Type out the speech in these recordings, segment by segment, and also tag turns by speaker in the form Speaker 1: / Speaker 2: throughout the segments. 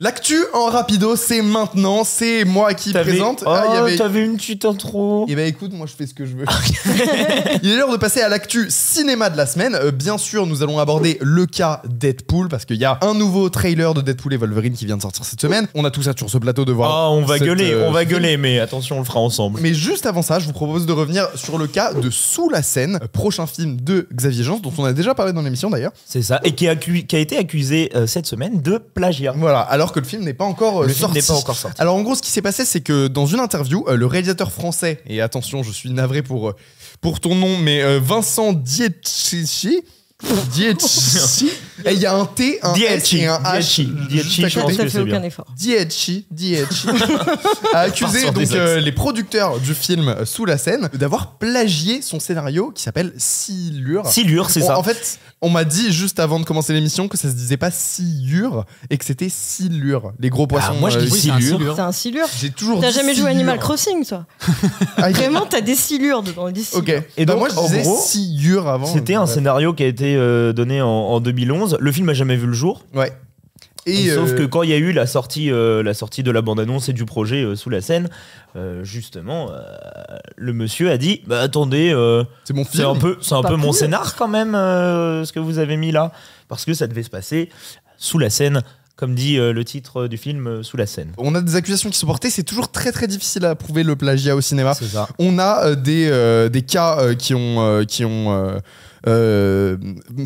Speaker 1: L'actu en rapido, c'est maintenant, c'est moi qui présente.
Speaker 2: T'avais une petite intro.
Speaker 1: Eh ben écoute, moi je fais ce que je veux. Il est l'heure de passer à l'actu cinéma de la semaine. Bien sûr, nous allons aborder le cas Deadpool parce qu'il y a un nouveau trailer de Deadpool et Wolverine qui vient de sortir cette semaine. On a tout ça sur ce plateau de voir.
Speaker 2: On va gueuler, mais attention, on le fera ensemble.
Speaker 1: Mais juste avant ça, je vous propose de revenir sur le cas de Sous la scène, prochain film de Xavier Jeance, dont on a déjà parlé dans l'émission d'ailleurs.
Speaker 2: C'est ça, et qui a été accusé cette semaine de plagiat.
Speaker 1: Voilà, alors que le film n'est pas encore sorti. Alors en gros, ce qui s'est passé, c'est que dans une interview, le réalisateur français, et attention, je suis navré pour ton nom, mais Vincent Dietschy, et il y a un T, un S et un H.
Speaker 2: Dietschy, je pense que c'est bien.
Speaker 1: Dietschy a accusé donc les producteurs du film Sous la scène d'avoir plagié son scénario qui s'appelle Silure.
Speaker 2: Silure, c'est ça.
Speaker 1: En fait, on m'a dit juste avant de commencer l'émission que ça se disait pas Silure et que c'était Silure. Les gros poissons.
Speaker 2: Moi je dis Silure.
Speaker 3: C'est un Silure.
Speaker 1: J'ai toujours.
Speaker 3: T'as jamais joué Animal Crossing, toi? Vraiment, t'as des silures dedans.
Speaker 1: Ok. Et donc moi je disais Silure avant.
Speaker 2: C'était un scénario qui a été donné en 2011. Le film a jamais vu le jour.
Speaker 1: Ouais.
Speaker 2: Sauf que quand il y a eu la sortie de la bande-annonce et du projet Sous la scène, justement, le monsieur a dit bah attendez,
Speaker 1: c'est mon film.
Speaker 2: C'est un peu mon scénar quand même, ce que vous avez mis là, parce que ça devait se passer sous la scène. Comme dit le titre du film, Sous la scène. On
Speaker 1: a des accusations qui sont portées, c'est toujours très très difficile à prouver le plagiat au cinéma.
Speaker 2: C'est ça.
Speaker 1: On a des cas qui ont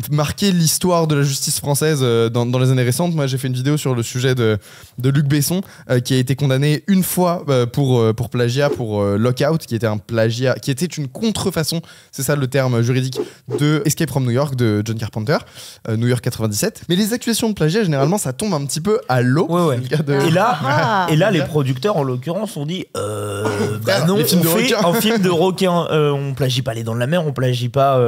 Speaker 1: marqué l'histoire de la justice française dans les années récentes. Moi j'ai fait une vidéo sur le sujet de Luc Besson qui a été condamné une fois pour plagiat, pour Lockout, qui était un plagiat, qui était une contrefaçon, c'est ça le terme juridique, de Escape from New York de John Carpenter, New York 97. Mais les accusations de plagiat généralement ça tombe un petit peu à l'eau.
Speaker 2: Ouais. Et là les producteurs en l'occurrence ont dit bah non, on fait un film de requin, on plagie pas Les Dents de la Mer, on plagie pas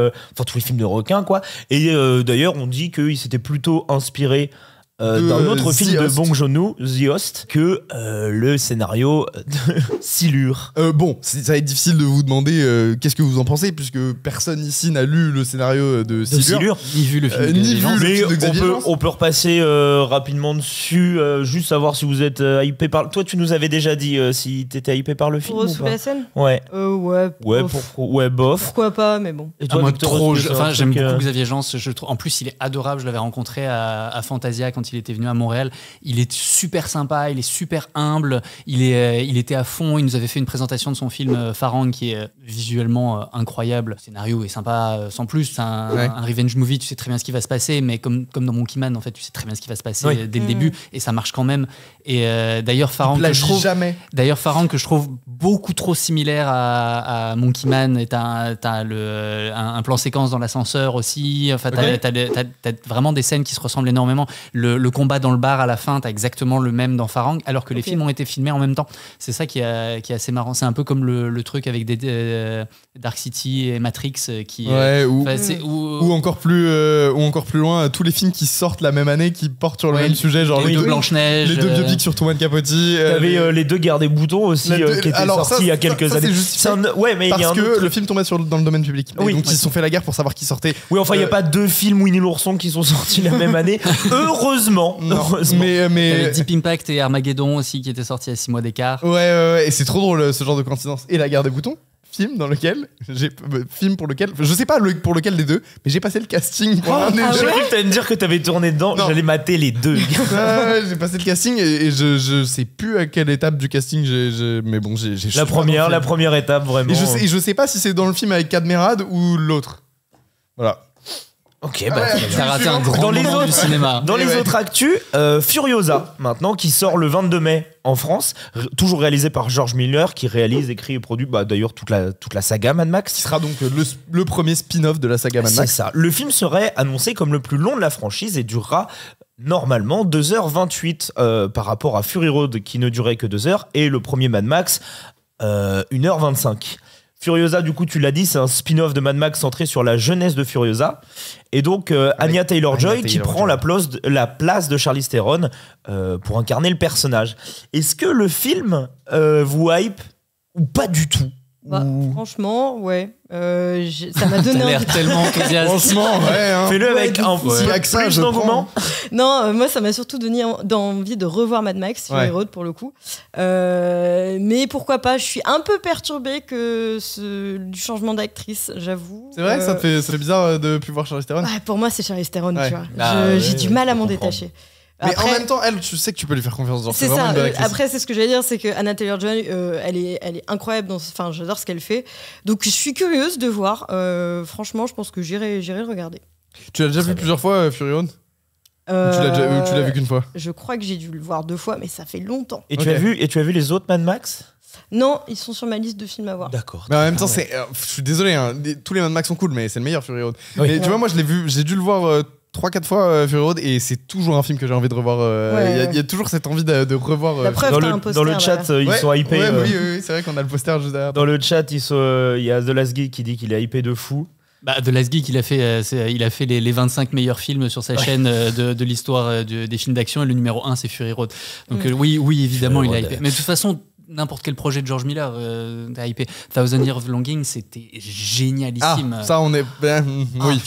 Speaker 2: tous les films de requins quoi. Et d'ailleurs on dit qu'il s'était plutôt inspiré d'un autre film de Bong Joon-ho, The Host, que le scénario de Silure.
Speaker 1: Bon, ça va être difficile de vous demander qu'est-ce que vous en pensez, puisque personne ici n'a lu le scénario de Silure.
Speaker 2: Ni vu le film de Xavier Jeance. On peut repasser rapidement dessus, juste savoir si vous êtes hypé par... Toi, tu nous avais déjà dit si t'étais hypé par le film ou pas?
Speaker 3: Sous la scène?
Speaker 2: Ouais.
Speaker 3: Ouais,
Speaker 2: bof.
Speaker 3: Pourquoi pas, mais bon.
Speaker 4: Et toi, moi, j'aime beaucoup Xavier Jeance. En plus, il est adorable. Je l'avais rencontré à Fantasia quand il était venu à Montréal. Il est super sympa, il est super humble, il était à fond. Il nous avait fait une présentation de son film Farang qui est visuellement incroyable. Le scénario est sympa sans plus. C'est un revenge movie, tu sais très bien ce qui va se passer, mais comme dans Monkey Man, en fait, tu sais très bien ce qui va se passer dès le début et ça marche quand même. Et d'ailleurs, Farang que je trouve beaucoup trop similaire à Monkey Man. Et t'as un plan séquence dans l'ascenseur aussi. Enfin, t'as vraiment des scènes qui se ressemblent énormément. Le combat dans le bar à la fin, t'as exactement le même dans Farang, alors que les films ont été filmés en même temps. C'est ça qui est assez marrant. C'est un peu comme le truc avec Dark City et Matrix ou
Speaker 1: encore plus loin, tous les films qui sortent la même année, qui portent sur le même sujet, genre
Speaker 4: les deux Blanche-Neige,
Speaker 1: les deux biopics sur Truman Capote.
Speaker 2: T'avais les deux Guerres des boutons aussi qui étaient sortis il y a quelques années.
Speaker 1: Parce que le film tombait dans le domaine public. Donc ils se sont fait la guerre pour savoir qui sortait.
Speaker 2: Oui, enfin il n'y a pas deux films Winnie l'ourson qui sont sortis la même année. Heureusement.
Speaker 4: Mais Deep Impact et Armageddon aussi qui étaient sortis à 6 mois d'écart.
Speaker 1: Ouais, et c'est trop drôle ce genre de coïncidence. Et La Guerre des boutons, film pour lequel je sais pas pour lequel des deux, mais j'ai passé le casting pour un des deux.
Speaker 2: J'ai cru que t'allais me dire que t'avais tourné dedans. Non. J'allais mater les deux.
Speaker 1: J'ai passé le casting et je sais plus à quelle étape du casting mais bon j'ai
Speaker 2: la première étape vraiment.
Speaker 1: Et je sais pas si c'est dans le film avec Cadmerade ou l'autre. Voilà.
Speaker 2: Ok,
Speaker 4: t'as raté un grand moment du cinéma.
Speaker 2: Dans les autres actus, Furiosa, maintenant, qui sort le 22 mai en France, toujours réalisé par George Miller, qui réalise, écrit et produit d'ailleurs toute la saga Mad Max.
Speaker 1: Qui sera donc le premier spin-off de la saga Mad Max.
Speaker 2: C'est ça. Le film serait annoncé comme le plus long de la franchise et durera normalement 2h28 par rapport à Fury Road qui ne durait que 2 heures et le premier Mad Max 1h25. Furiosa, du coup, tu l'as dit, c'est un spin-off de Mad Max centré sur la jeunesse de Furiosa. Et donc, Anya Taylor-Joy qui prend la place de Charlize Theron pour incarner le personnage. Est-ce que le film vous hype ou pas du tout?
Speaker 3: Bah, franchement, ouais. Ça m'a donné
Speaker 4: T'as l'air tellement enthousiaste.
Speaker 1: Franchement, ouais. Hein.
Speaker 2: Fais-le avec un
Speaker 1: S'il y a que ça,
Speaker 2: plus
Speaker 1: je
Speaker 2: d'engouement.
Speaker 3: Non, moi, ça m'a surtout donné envie de revoir Mad Max, Fury Road, pour le coup. Mais pourquoi pas, je suis un peu perturbée du changement d'actrice, j'avoue.
Speaker 1: C'est vrai, ça te fait bizarre de plus voir Charlize Theron.
Speaker 3: Pour moi, c'est Charlize Theron,
Speaker 1: Ouais.
Speaker 3: tu vois. J'ai du mal à m'en détacher.
Speaker 1: Mais
Speaker 3: Après,
Speaker 1: en même temps, elle, tu sais que tu peux lui faire confiance. Genre,
Speaker 3: c'est
Speaker 1: vraiment
Speaker 3: ça.
Speaker 1: une bonne actrice.
Speaker 3: Après, c'est ce que j'allais dire, c'est que Anna Taylor-Joy, elle est incroyable. Enfin, j'adore ce qu'elle fait. Donc, je suis curieuse de voir. Franchement, je pense que j'irai regarder.
Speaker 1: Tu l'as déjà vu plusieurs fois, Fury Road Ou tu l'as vu qu'une fois
Speaker 3: Je crois que j'ai dû le voir 2 fois, mais ça fait longtemps.
Speaker 2: Et tu as vu les autres Mad Max?
Speaker 3: Non, ils sont sur ma liste de films à voir.
Speaker 2: D'accord.
Speaker 1: Mais en même temps, je suis désolé, hein, tous les Mad Max sont cool, mais c'est le meilleur Fury Road.
Speaker 2: Oui.
Speaker 1: Mais tu vois, moi, j'ai dû le voir 3-4 fois, Fury Road, et c'est toujours un film que j'ai envie de revoir. Il y a toujours cette envie de revoir.
Speaker 3: La preuve, t'as un poster,
Speaker 2: dans le chat, ils sont hypés.
Speaker 1: Oui, c'est vrai qu'on a le poster juste derrière.
Speaker 2: Dans le chat, il y a The Last Geek qui dit qu'il est hypé de fou.
Speaker 4: The Last Geek, il a fait les 25 meilleurs films sur sa chaîne de l'histoire des films d'action, et le numéro 1, c'est Fury Road. Donc oui, évidemment, il a hypé. Mais de toute façon, n'importe quel projet de George Miller a hypé. Thousand Years of Longing, c'était génialissime.
Speaker 1: Ah, ça, on est... oui.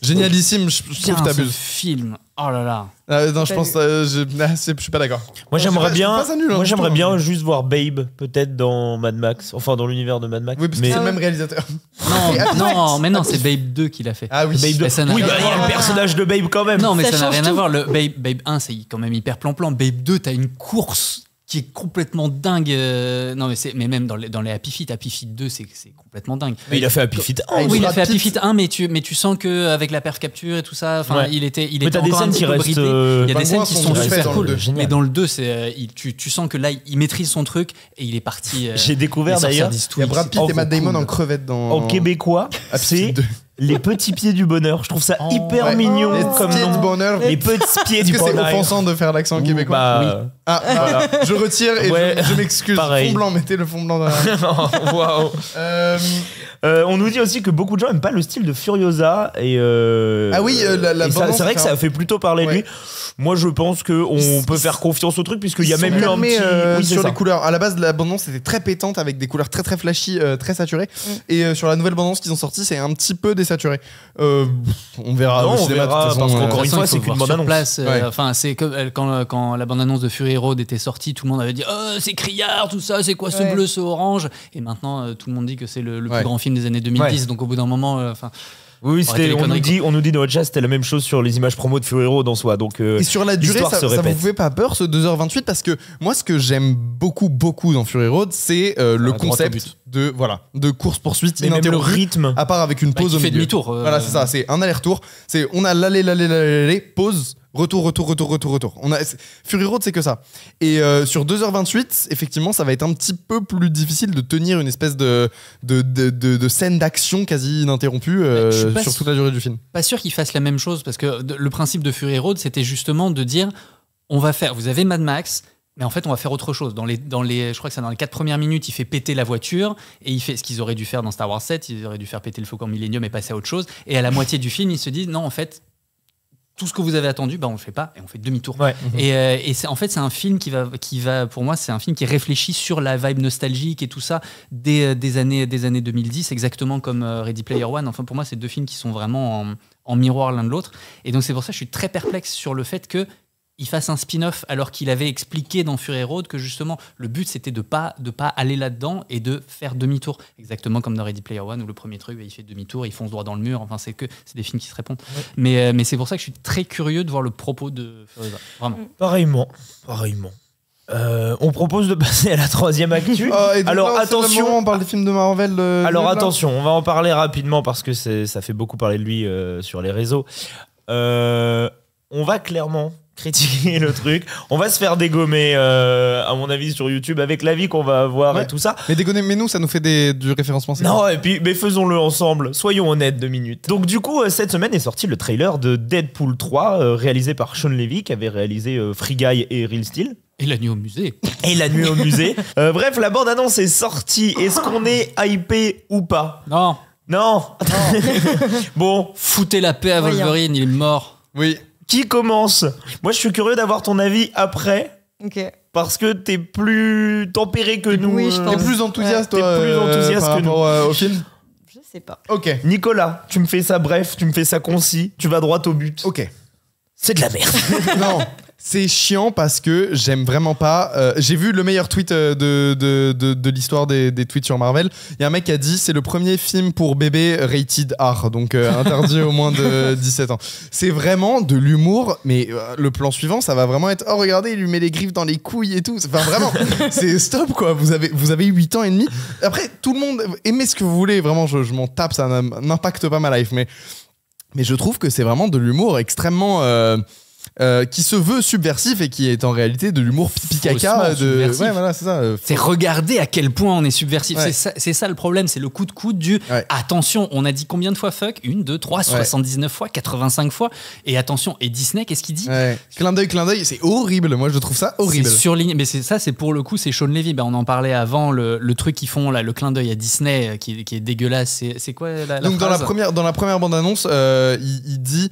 Speaker 1: Génialissime, je trouve que t'abuses.
Speaker 4: Ce film, oh là là.
Speaker 1: Non, je pense, je suis pas d'accord.
Speaker 2: Moi, j'aimerais
Speaker 1: Nul,
Speaker 2: bien juste voir Babe, peut-être dans Mad Max, enfin dans l'univers de Mad Max.
Speaker 1: Oui, parce que c'est le même réalisateur.
Speaker 4: Non, c'est Babe 2 qui l'a fait.
Speaker 1: Ah oui,
Speaker 2: Babe 2. Oui, il y a le personnage de Babe quand même.
Speaker 4: Non, mais ça n'a
Speaker 3: change
Speaker 4: rien
Speaker 3: tout.
Speaker 4: à voir. Le Babe 1, c'est quand même hyper plan-plan. Babe 2, t'as une course qui est complètement dingue. Non, mais même dans les Happy Feet 2, c'est complètement dingue.
Speaker 2: Mais il a fait Happy Feet 1.
Speaker 4: Oui, il a fait Happy Feet 1, mais tu sens qu'avec la perf capture et tout ça, il était
Speaker 2: t'as des
Speaker 4: encore
Speaker 2: scènes
Speaker 4: un petit
Speaker 2: qui
Speaker 4: peu
Speaker 2: restent,
Speaker 4: bridé. Il y a des scènes qui sont super cool.
Speaker 2: Génial.
Speaker 4: Mais dans le 2, tu sens que là, il maîtrise son truc et il est parti.
Speaker 2: J'ai découvert d'ailleurs.
Speaker 1: Il y a Brad Pitt et Matt Damon en crevette dans...
Speaker 2: En québécois, c'est Les Petits Pieds du Bonheur. Je trouve ça hyper mignon comme
Speaker 1: pieds
Speaker 2: nom.
Speaker 1: du bonheur.
Speaker 2: Les Petits Pieds
Speaker 1: Est-ce
Speaker 2: du
Speaker 1: que c'est
Speaker 2: Bonheur.
Speaker 1: offensant de faire l'accent québécois?
Speaker 2: Oui.
Speaker 1: Ah, voilà. Je retire et je m'excuse.
Speaker 2: Pareil.
Speaker 1: Fond blanc, mettez le fond blanc dans la...
Speaker 2: Waouh. On nous dit aussi que beaucoup de gens aiment pas le style de Furiosa et
Speaker 1: ah oui, la
Speaker 2: c'est vrai que ça a fait plutôt parler de lui. Moi, je pense qu'on peut faire confiance au truc puisqu'il y a même eu un petit
Speaker 1: sur les couleurs. À la base, la bande-annonce était très pétante avec des couleurs très très flashy, très saturées. Et sur la nouvelle bande-annonce qu'ils ont sortie, c'est un petit peu désaturé. On verra.
Speaker 2: Non,
Speaker 1: au
Speaker 2: on
Speaker 1: cinéma,
Speaker 2: verra,
Speaker 1: de toute façon,
Speaker 2: parce qu'encore
Speaker 4: De toute
Speaker 2: une fois,
Speaker 4: façon,
Speaker 2: c'est
Speaker 4: il faut
Speaker 2: qu'une
Speaker 4: voir sur
Speaker 2: bande-annonce.
Speaker 4: place. Enfin, c'est comme quand la bande-annonce de Fury Road était sortie, tout le monde avait dit c'est criard, tout ça, c'est quoi ce bleu, ce orange. Et maintenant, tout le monde dit que c'est le plus grand film des années 2010. Donc au bout d'un moment,
Speaker 2: Oui,
Speaker 4: arrêtez les conneries,
Speaker 2: on nous dit dans le chat, c'était la même chose sur les images promo de Fury Road en soi. Donc,
Speaker 1: et sur la durée,
Speaker 2: l'histoire
Speaker 1: ça
Speaker 2: se
Speaker 1: vous
Speaker 2: répète.
Speaker 1: fait pas peur ce 2h28? Parce que moi, ce que j'aime beaucoup dans Fury Road, c'est le concept de course-poursuite
Speaker 2: Mais même le
Speaker 1: ininterrompue,
Speaker 2: rythme.
Speaker 1: à part avec une pause au
Speaker 4: qui fait
Speaker 1: milieu.
Speaker 4: demi-tour.
Speaker 1: Voilà, c'est ça, c'est un aller-retour. On a l'aller, pause, retour. Fury Road, c'est que ça. Et sur 2h28, effectivement, ça va être un petit peu plus difficile de tenir une espèce de scène d'action quasi ininterrompue sur toute la durée du film.
Speaker 4: Pas sûr qu'ils fassent la même chose parce que le principe de Fury Road, c'était justement de dire vous avez Mad Max, mais en fait, on va faire autre chose. Je crois que c'est dans les 4 premières minutes, il fait péter la voiture et il fait ce qu'ils auraient dû faire dans Star Wars 7. Ils auraient dû faire péter le Faucon Millennium et passer à autre chose. Et à la moitié du film, ils se disent non, en fait, tout ce que vous avez attendu, on le fait pas et on fait demi-tour. Ouais. Et c'est un film qui va, pour moi, c'est un film qui réfléchit sur la vibe nostalgique et tout ça des années 2010, exactement comme Ready Player One. Enfin, pour moi, c'est 2 films qui sont vraiment en miroir l'un de l'autre. Et donc, c'est pour ça que je suis très perplexe sur le fait qu'il fasse un spin-off alors qu'il avait expliqué dans Fury Road que justement le but c'était de pas aller là-dedans et de faire demi-tour, exactement comme dans Ready Player One où le premier truc il fait demi-tour, il fonce droit dans le mur, enfin c'est des films qui se répondent. Ouais. Mais c'est pour ça que je suis très curieux de voir le propos de Fury Road. Vraiment.
Speaker 2: Pareillement. On propose de passer à la 3e actu. Alors
Speaker 1: là,
Speaker 2: attention,
Speaker 1: on parle des films de Marvel.
Speaker 2: Alors attention, on va en parler rapidement parce que ça fait beaucoup parler de lui sur les réseaux. On va clairement critiquer le truc. On va se faire dégommer, à mon avis, sur YouTube avec l'avis qu'on va avoir et tout ça.
Speaker 1: Mais dégommer, mais nous, ça nous fait du référencement.
Speaker 2: Non, et puis, mais faisons-le ensemble. Soyons honnêtes 2 minutes. Donc, du coup, cette semaine est sorti le trailer de Deadpool 3, réalisé par Sean Levy, qui avait réalisé Free Guy et Real Steel.
Speaker 4: Et la nuit au musée.
Speaker 2: Bref, la bande-annonce est sortie. Est-ce qu'on est hypé ou pas? Non. Bon.
Speaker 4: Foutez la paix à Wolverine, il est mort.
Speaker 1: Oui.
Speaker 2: Qui commence? Moi, je suis curieux d'avoir ton avis après.
Speaker 3: Ok.
Speaker 2: Parce que t'es plus tempéré que nous.
Speaker 3: Oui, je pense.
Speaker 1: T'es plus enthousiaste, toi,
Speaker 2: T'es plus enthousiaste
Speaker 1: par
Speaker 2: que nous.
Speaker 1: rapport au film.
Speaker 3: Je sais pas.
Speaker 1: Ok.
Speaker 2: Nicolas, tu me fais ça bref, tu me fais ça concis, tu vas droit au but.
Speaker 1: Ok.
Speaker 2: C'est de la merde.
Speaker 1: Non, c'est chiant parce que j'aime vraiment pas. J'ai vu le meilleur tweet de l'histoire des tweets sur Marvel. Il y a un mec qui a dit c'est le premier film pour bébé rated R, donc interdit au moins de 17 ans. C'est vraiment de l'humour, mais le plan suivant, ça va vraiment être oh regardez, il lui met les griffes dans les couilles et tout. Enfin vraiment, c'est stop quoi. Vous avez 8 ans et demi. Après, tout le monde aimez ce que vous voulez. Vraiment, je m'en tape, ça n'impacte pas ma life, mais je trouve que c'est vraiment de l'humour extrêmement qui se veut subversif et qui est en réalité de l'humour pipi caca. Ouais, voilà, c'est ça.
Speaker 4: C'est regarder à quel point on est subversif.
Speaker 1: Ouais.
Speaker 4: C'est ça le problème, c'est le coup de coude du attention, on a dit combien de fois fuck 1, 2, 3, 79 fois, 85 fois. Et attention, et Disney, qu'est-ce qu'il dit
Speaker 1: Clin d'œil, c'est horrible. Moi, je trouve ça horrible.
Speaker 4: C'est surligné, mais c'est pour le coup, c'est Sean Levy. On en parlait avant, le truc qu'ils font là, le clin d'œil à Disney qui est dégueulasse. C'est quoi la
Speaker 1: Donc
Speaker 4: phrase
Speaker 1: dans la première bande-annonce, il dit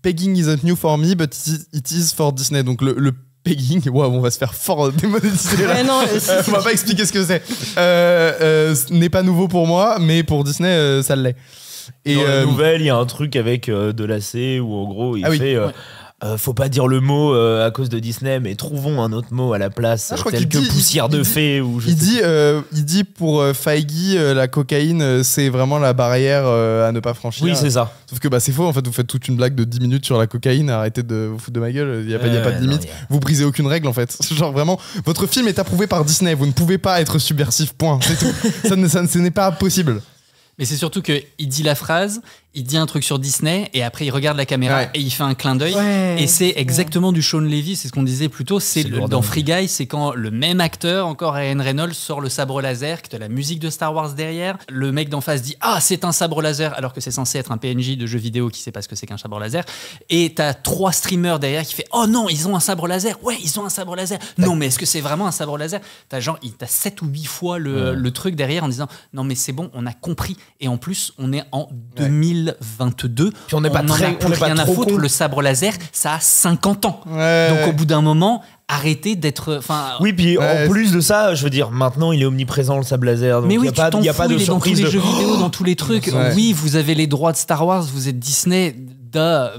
Speaker 1: pegging isn't new for me, but it is for Disney. Donc le pegging, waouh, on va se faire fort démonétiser là.
Speaker 3: Ouais, non,
Speaker 1: On va pas expliquer ce que c'est. Ce n'est pas nouveau pour moi, mais pour Disney, ça l'est.
Speaker 2: Et dans la nouvelle, il y a un truc avec de l'AC où en gros il fait faut pas dire le mot à cause de Disney, mais trouvons un autre mot à la place, tel que poussière de fée. Il
Speaker 1: dit pour Feige, la cocaïne, c'est vraiment la barrière à ne pas franchir.
Speaker 2: Oui, c'est ça.
Speaker 1: Sauf que c'est faux, en fait, vous faites toute une blague de 10 minutes sur la cocaïne, arrêtez de vous foutre de ma gueule, il n'y a pas de limite. Vous brisez aucune règle, en fait. Genre vraiment, votre film est approuvé par Disney, vous ne pouvez pas être subversif, point, c'est tout. Ce n'est pas possible.
Speaker 4: Mais c'est surtout qu'il dit la phrase, il dit un truc sur Disney et après il regarde la caméra et il fait un clin d'œil. Et c'est exactement du Sean Levy, c'est ce qu'on disait plus tôt. Dans Free Guy, c'est quand le même acteur, encore Ryan Reynolds, sort le sabre laser, que tu as la musique de Star Wars derrière. Le mec d'en face dit ah, c'est un sabre laser, alors que c'est censé être un PNJ de jeu vidéo qui sait pas ce que c'est qu'un sabre laser. Et tu as 3 streamers derrière qui fait oh non, ils ont un sabre laser. Ouais, ils ont un sabre laser. Non, mais est-ce que c'est vraiment un sabre laser? T'as 7 ou 8 fois le truc derrière en disant non, mais c'est bon, on a compris. Et en plus, on est en 2022.
Speaker 2: Puis on n'est pas
Speaker 4: rien à foutre. Le sabre laser, ça a 50 ans. Donc au bout d'un moment, arrêtez d'être.
Speaker 2: Oui, puis en plus de ça, je veux dire, maintenant il est omniprésent le sabre laser. Donc
Speaker 4: mais oui,
Speaker 2: il n'y a pas de surprise.
Speaker 4: Dans tous les jeux vidéo, dans tous les trucs. Oui, vous avez les droits de Star Wars, vous êtes Disney.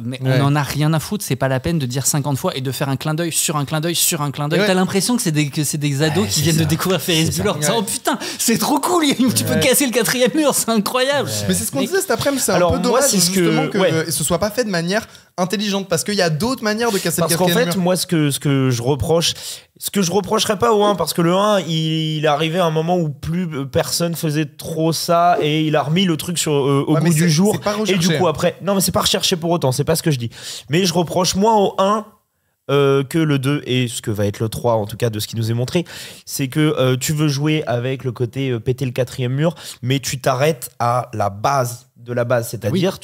Speaker 4: Mais on en a rien à foutre, c'est pas la peine de dire 50 fois et de faire un clin d'œil sur un clin d'œil sur un clin d'œil. T'as l'impression que c'est des ados qui viennent de découvrir Ferris Bueller en disant oh putain, c'est trop cool, tu peux casser le 4e mur, c'est incroyable.
Speaker 1: Mais c'est ce qu'on disait cet après-midi, c'est un peu dommage justement que ce soit pas fait de manière intelligente parce qu'il y a d'autres manières de casser le 4e mur.
Speaker 2: Parce qu'en fait, moi, ce que je reproche. Ce que je reprocherais pas au 1, parce que le 1, il est arrivé à un moment où plus personne faisait trop ça et il a remis le truc au goût du jour. Et du coup, après, non, mais c'est pas recherché pour autant, c'est pas ce que je dis. Mais je reproche moins au 1 que le 2 et ce que va être le 3, en tout cas de ce qui nous est montré. C'est que tu veux jouer avec le côté péter le 4e mur, mais tu t'arrêtes à la base de la base. C'est-à-dire,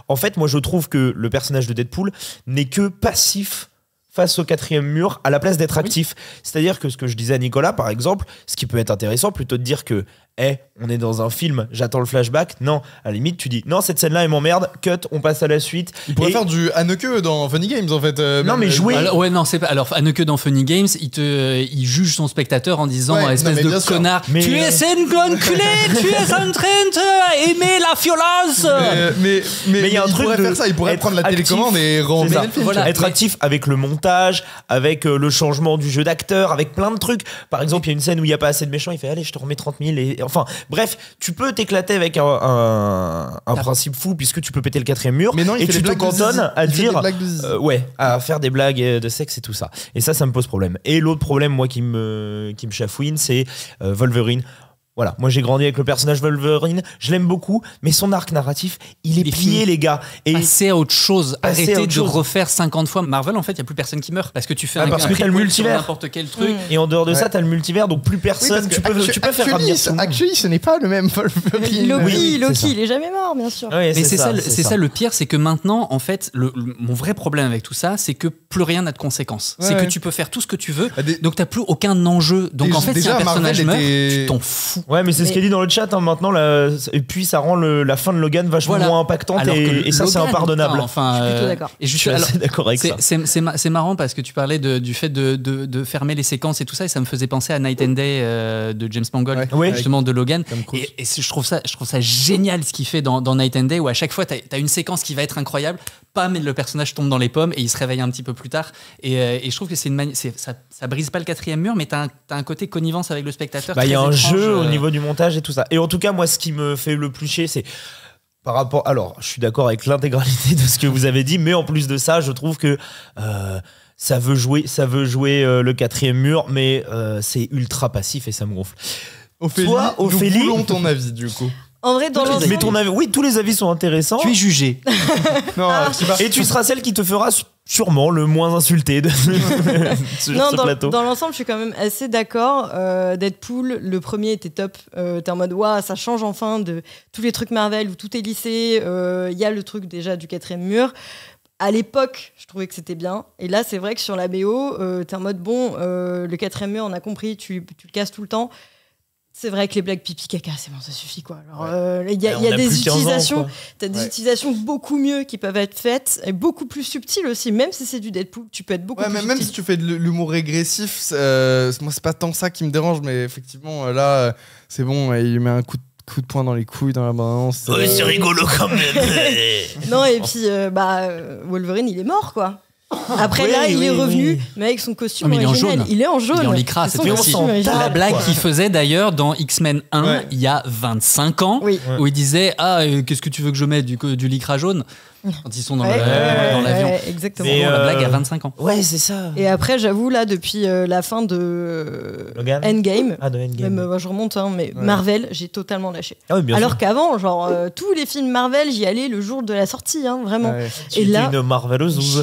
Speaker 2: en fait, moi, je trouve que le personnage de Deadpool n'est que passif face au 4e mur à la place d'être actif. C'est-à-dire que ce que je disais à Nicolas, par exemple, ce qui peut être intéressant, plutôt de dire que on est dans un film, j'attends le flashback. Non, à la limite, tu dis non, cette scène-là, elle m'emmerde, cut, on passe à la suite.
Speaker 1: Il pourrait faire du Anneke dans Funny Games, en fait.
Speaker 2: Non, mais jouer.
Speaker 4: Alors, c'est pas. Alors, Anneke dans Funny Games, il juge son spectateur en disant espèce de connard.
Speaker 2: Mais
Speaker 4: tu es un enculé, tu es en train d'aimer la violence.
Speaker 1: Mais il y a un truc. Il pourrait faire ça, il pourrait prendre la télécommande et rendre le film.
Speaker 2: Être actif avec le montage, avec le changement du jeu d'acteur, avec plein de trucs. Par exemple, il y a une scène où il n'y a pas assez de méchants, il fait allez, je te remets 30 000. Enfin, bref, tu peux t'éclater avec un principe fou puisque tu peux péter le 4e mur.
Speaker 1: Mais non,
Speaker 2: et tu te cantonnes à dire à faire des blagues de sexe et tout ça. Et ça me pose problème. Et l'autre problème, moi, qui me chafouine, c'est Wolverine. Voilà, moi j'ai grandi avec le personnage Wolverine, je l'aime beaucoup, mais son arc narratif, il est plié, les gars. Et
Speaker 4: passer à autre chose, arrêtez de refaire 50 fois. Marvel, en fait, il n'y a plus personne qui meurt parce que tu fais
Speaker 2: parce que t'as le multivers,
Speaker 4: n'importe quel truc.
Speaker 2: Et en dehors de ça, t'as le multivers, donc plus personne. Tu peux faire revenir tout le monde.
Speaker 1: Actually, ce n'est pas le même Wolverine.
Speaker 3: Loki, il est jamais mort, bien sûr.
Speaker 4: Mais c'est ça le pire, c'est que maintenant, en fait, mon vrai problème avec tout ça, c'est que plus rien n'a de conséquences. C'est que tu peux faire tout ce que tu veux, donc t'as plus aucun enjeu. Donc en fait, si un personnage meurt, tu t'en fous.
Speaker 2: Ouais, mais c'est ce qui est dit dans le chat maintenant. Et puis ça rend la fin de Logan vachement moins impactante et ça, c'est impardonnable.
Speaker 3: Je suis plutôt d'accord.
Speaker 2: Je suis assez d'accord avec ça.
Speaker 4: C'est marrant parce que tu parlais du fait de fermer les séquences et tout ça, et ça me faisait penser à Night and Day de James Mangold, justement de Logan. Et je trouve ça génial ce qu'il fait dans Night and Day, où à chaque fois t'as une séquence qui va être incroyable, pam, et le personnage tombe dans les pommes et il se réveille un petit peu plus tard. Et je trouve que ça brise pas le quatrième mur, mais t'as un côté connivence avec le spectateur.
Speaker 2: Il y a un jeu au niveau du montage et tout ça. Et en tout cas, moi, ce qui me fait le plus chier, c'est par rapport. Alors, je suis d'accord avec l'intégralité de ce que vous avez dit, mais en plus de ça, je trouve que ça veut jouer le quatrième mur, mais c'est ultra passif et ça me gonfle.
Speaker 1: Ophélie, nous voulons ton avis du coup.
Speaker 3: En vrai, dans l'ensemble.
Speaker 2: Mais ton avis, oui, tous les avis sont intéressants.
Speaker 4: Tu es jugé.
Speaker 2: Et tu seras celle qui te fera sûrement le moins insulté sur ce plateau.
Speaker 3: Dans l'ensemble, je suis quand même assez d'accord. Deadpool, le premier était top. T'es en mode, waouh, ça change enfin de tous les trucs Marvel où tout est lissé. Il y a le truc déjà du quatrième mur. À l'époque, je trouvais que c'était bien. Et là, c'est vrai que sur la BO, t'es en mode, bon, le quatrième mur, on a compris, tu le casses tout le temps. C'est vrai que les blagues pipi caca, c'est bon, ça suffit quoi. Il y a des utilisations, t'as des utilisations beaucoup mieux qui peuvent être faites et beaucoup plus subtiles aussi. Même si c'est du Deadpool, tu peux être beaucoup plus subtil.
Speaker 1: Même si tu fais de l'humour régressif, moi c'est pas tant ça qui me dérange, mais effectivement là, c'est bon, il lui met un coup de poing dans les couilles dans la balance.
Speaker 2: Ouais, c'est rigolo quand même.
Speaker 3: Non, et puis Wolverine, il est mort quoi. Après il est revenu, mais avec son costume originel. Il est en jaune.
Speaker 4: Il est en lycra, c'est aussi la blague qu'il faisait d'ailleurs dans X-Men 1 il y a 25 ans, où il disait qu'est-ce que tu veux que je mette du lycra jaune quand ils sont dans l'avion.
Speaker 3: Exactement.
Speaker 4: La blague a 25 ans.
Speaker 2: Ouais, c'est ça.
Speaker 3: Et après, j'avoue, là, depuis la fin de Endgame, même je remonte, mais Marvel, j'ai totalement lâché. Alors qu'avant, genre, tous les films Marvel, j'y allais le jour de la sortie, vraiment.
Speaker 2: Et là, une Marveleuse.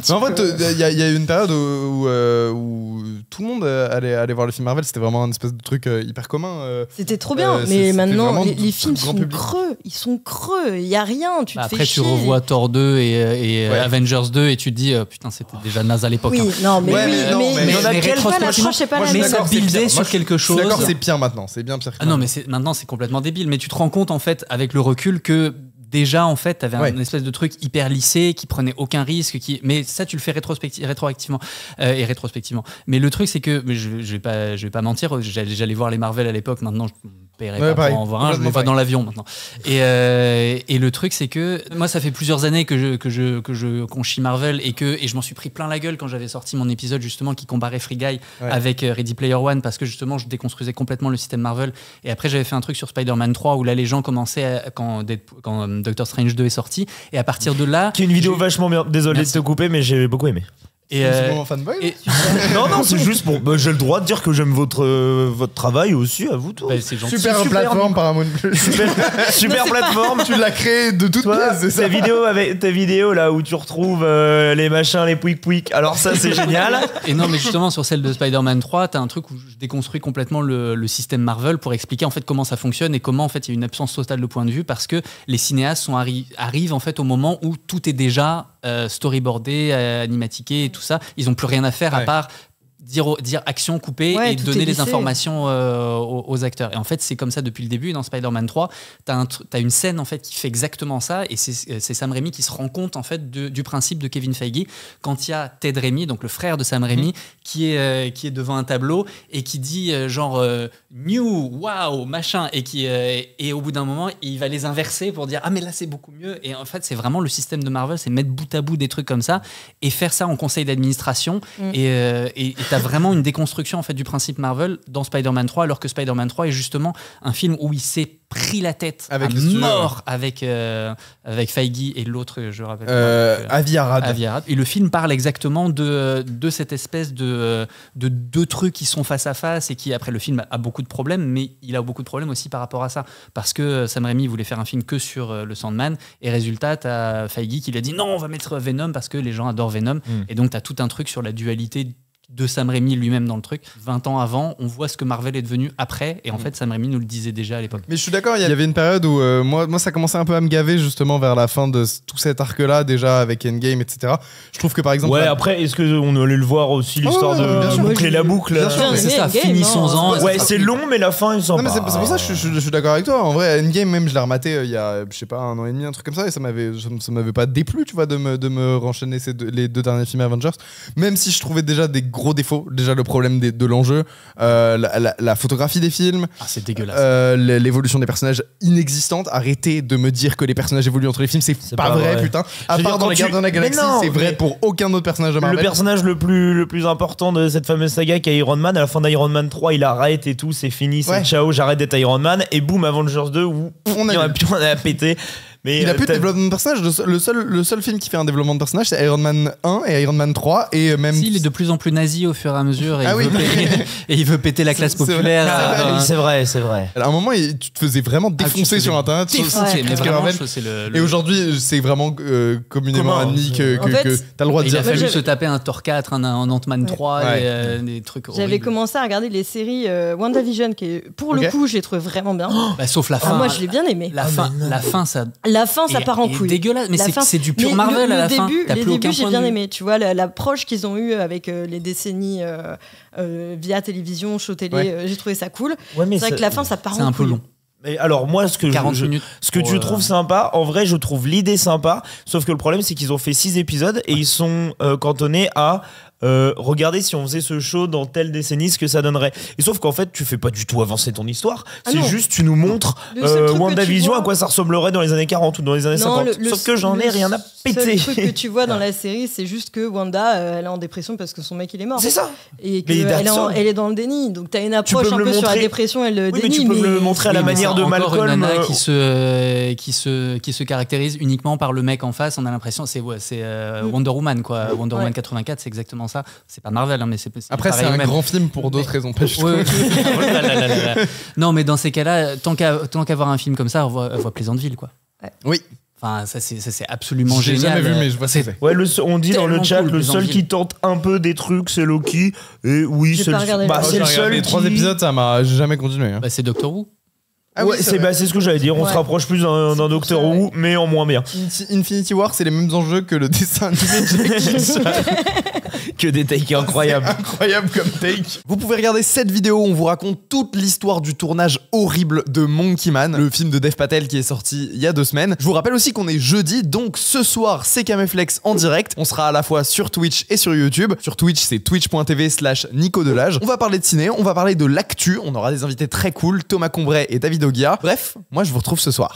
Speaker 1: En fait, il y a eu une période où tout le monde allait voir les films Marvel. C'était vraiment un espèce de truc hyper commun.
Speaker 3: C'était trop bien, mais maintenant, les films sont creux. Ils sont creux. Il n'y a rien. Tu te fais chier.
Speaker 4: Après, tu revois Thor 2 et Avengers 2 et tu te dis putain, c'était déjà naze à l'époque.
Speaker 3: Oui, non, mais
Speaker 4: ça buildait sur quelque chose.
Speaker 1: D'accord, c'est pire maintenant. C'est bien pire.
Speaker 4: Non, mais maintenant, c'est complètement débile. Mais tu te rends compte, en fait, avec le recul, que déjà en fait t'avais une espèce de truc hyper lissé qui prenait aucun risque mais ça tu le fais rétroactivement et rétrospectivement, mais le truc c'est que je vais pas mentir, j'allais voir les Marvel à l'époque, maintenant je paierais pas pour en voir un, je m'en vais dans l'avion maintenant et le truc c'est que moi ça fait plusieurs années qu'on chie Marvel et je m'en suis pris plein la gueule quand j'avais sorti mon épisode justement qui comparait Free Guy avec Ready Player One, parce que justement je déconstruisais complètement le système Marvel, et après j'avais fait un truc sur Spider-Man 3 où là les gens commençaient quand Doctor Strange 2 est sorti, et à partir de là
Speaker 2: qui est une vidéo vachement bien, désolé de te couper mais j'ai beaucoup aimé.
Speaker 1: C'est fanboy.
Speaker 2: Non, c'est juste j'ai le droit de dire que j'aime votre travail aussi, à vous tous.
Speaker 4: C'est gentil.
Speaker 1: Super plateforme Paramount+.
Speaker 2: Super plateforme.
Speaker 1: Tu l'as créé de toutes pièces, c'est ça.
Speaker 2: Ta vidéo là où tu retrouves les machins, les pouic. Alors ça c'est génial.
Speaker 4: Et non, mais justement sur celle de Spider-Man 3, t'as un truc où je déconstruis complètement le système Marvel pour expliquer en fait comment ça fonctionne et comment en fait il y a une absence totale de point de vue, parce que les cinéastes arrivent en fait au moment où tout est déjà storyboardé, animatiqué et tout ça. Ils n'ont plus rien à faire à part dire action, couper et donner les informations aux acteurs. Et en fait, c'est comme ça depuis le début. Dans Spider-Man 3, t'as une scène en fait qui fait exactement ça, et c'est Sam Raimi qui se rend compte en fait du principe de Kevin Feige quand il y a Ted Raimi, donc le frère de Sam Raimi, qui est devant un tableau et qui dit new, wow, machin, et au bout d'un moment, il va les inverser pour dire mais là c'est beaucoup mieux. Et en fait, c'est vraiment le système de Marvel, c'est mettre bout à bout des trucs comme ça et faire ça en conseil d'administration et t'as vraiment une déconstruction en fait du principe Marvel dans Spider-Man 3, alors que Spider-Man 3 est justement un film où il s'est pris la tête avec mort avec Feige et l'autre, je rappelle
Speaker 1: Avi Arad.
Speaker 4: Et le film parle exactement de cette espèce de deux trucs qui sont face à face, et qui après le film a beaucoup de problèmes, mais il a beaucoup de problèmes aussi par rapport à ça, parce que Sam Raimi voulait faire un film que sur le Sandman, et résultat t'as Feige qui lui a dit non, on va mettre Venom parce que les gens adorent Venom, et donc t'as tout un truc sur la dualité de Sam Raimi lui-même dans le truc. 20 ans avant, on voit ce que Marvel est devenu après, et en fait Sam Raimi nous le disait déjà à l'époque.
Speaker 1: Mais je suis d'accord, il y avait une période où moi ça commençait un peu à me gaver justement vers la fin de tout cet arc-là, déjà avec Endgame, etc. Je trouve que par exemple...
Speaker 2: Ouais, après, est-ce qu'on allait le voir aussi, l'histoire de boucler la boucle
Speaker 1: Bien sûr,
Speaker 4: c'est ça, finissons-en.
Speaker 2: Ouais, c'est long, mais la fin, ils sont
Speaker 1: Non, mais c'est pour ça que je suis d'accord avec toi. En vrai, Endgame, même, je l'ai rematé il y a, je sais pas, 1 an et demi, un truc comme ça, et ça m'avait pas déplu, tu vois, de me renchaîner les 2 derniers films Avengers, même si je trouvais déjà des gros défauts. Déjà, le problème de l'enjeu, la photographie des films.
Speaker 4: Ah, c'est dégueulasse.
Speaker 1: L'évolution des personnages inexistante. Arrêtez de me dire que les personnages évoluent entre les films, c'est pas vrai, putain. À part dans les Gardiens de la Galaxie, c'est vrai pour aucun autre personnage de Marvel.
Speaker 2: Le personnage le plus important de cette fameuse saga qui est Iron Man, à la fin d'Iron Man 3, il arrête et tout, c'est fini, c'est ciao, j'arrête d'être Iron Man, et boum, Avengers 2, où on a pété. Mais
Speaker 1: il a plus de développement de personnage. Le seul film qui fait un développement de personnage, c'est Iron Man 1 et Iron Man 3. Et même
Speaker 4: il est de plus en plus nazi au fur et à mesure. Et, il veut péter la classe populaire.
Speaker 2: C'est vrai.
Speaker 1: À un moment, tu te faisais vraiment défoncer sur Internet. Et aujourd'hui, c'est vraiment communément admis que t'as le droit de dire.
Speaker 4: Il a fallu se taper un Thor 4, un Ant-Man 3 et des trucs horribles.
Speaker 3: J'avais commencé à regarder les séries WandaVision, qui pour le coup, je les trouve vraiment bien.
Speaker 4: Sauf la fin.
Speaker 3: Moi, je l'ai bien aimé.
Speaker 4: La fin, ça.
Speaker 3: La fin, ça part en couille.
Speaker 4: Dégueulasse, mais c'est du pur Marvel à la fin.
Speaker 3: Les débuts, j'ai bien aimé. Tu vois, l'approche qu'ils ont eue avec les décennies via télévision, show télé, j'ai trouvé ça cool. Ouais, c'est vrai que la fin, ça part en couille.
Speaker 4: C'est un peu long.
Speaker 2: Mais alors moi, ce que tu trouves sympa, en vrai, je trouve l'idée sympa. Sauf que le problème, c'est qu'ils ont fait 6 épisodes et ils sont cantonnés à regardez si on faisait ce show dans telle décennie, ce que ça donnerait. Et sauf qu'en fait, tu fais pas du tout avancer ton histoire. C'est juste, tu nous montres WandaVision, à quoi ça ressemblerait dans les années 40 ou dans les années 50. Sauf que j'en ai rien à péter.
Speaker 3: Le truc que tu vois dans la série, c'est juste que Wanda, elle est en dépression parce que son mec, il est mort.
Speaker 2: C'est ça.
Speaker 3: Et qu'elle elle est dans le déni. Donc t'as une approche un peu sur la dépression et le déni.
Speaker 2: Mais tu peux me le montrer à la manière de Malcolm.
Speaker 4: Une nana qui se caractérise uniquement par le mec en face. On a l'impression, c'est Wonder Woman, quoi. Wonder Woman 84, c'est exactement ça. C'est pas Marvel, hein, mais c'est
Speaker 1: après, c'est un grand film pour d'autres raisons. Pas juste
Speaker 4: non, mais dans ces cas-là, tant qu'à voir un film comme ça, on voit Pleasantville, quoi.
Speaker 1: Oui.
Speaker 4: Enfin, ça c'est absolument génial.
Speaker 1: J'ai jamais vu, mais je vois c'est.
Speaker 2: Ouais, on dit dans le chat, le seul qui tente un peu des trucs, c'est Loki. Et oui, c'est le seul.
Speaker 1: Les 3 épisodes, ça m'a jamais continué.
Speaker 4: C'est Doctor Who.
Speaker 2: C'est ce que j'allais dire. On se rapproche plus d'un Doctor Who, mais en moins bien.
Speaker 1: Infinity War, c'est les mêmes enjeux que le dessin animé.
Speaker 2: Que des takes incroyables.
Speaker 1: Incroyable comme take. Vous pouvez regarder cette vidéo où on vous raconte toute l'histoire du tournage horrible de Monkey Man, le film de Dev Patel qui est sorti il y a 2 semaines. Je vous rappelle aussi qu'on est jeudi, donc ce soir, c'est Caméflex en direct. On sera à la fois sur Twitch et sur YouTube. Sur Twitch, c'est twitch.tv/Nico Delage. On va parler de ciné, on va parler de l'actu. On aura des invités très cool, Thomas Combray et David Ogia. Bref, moi je vous retrouve ce soir.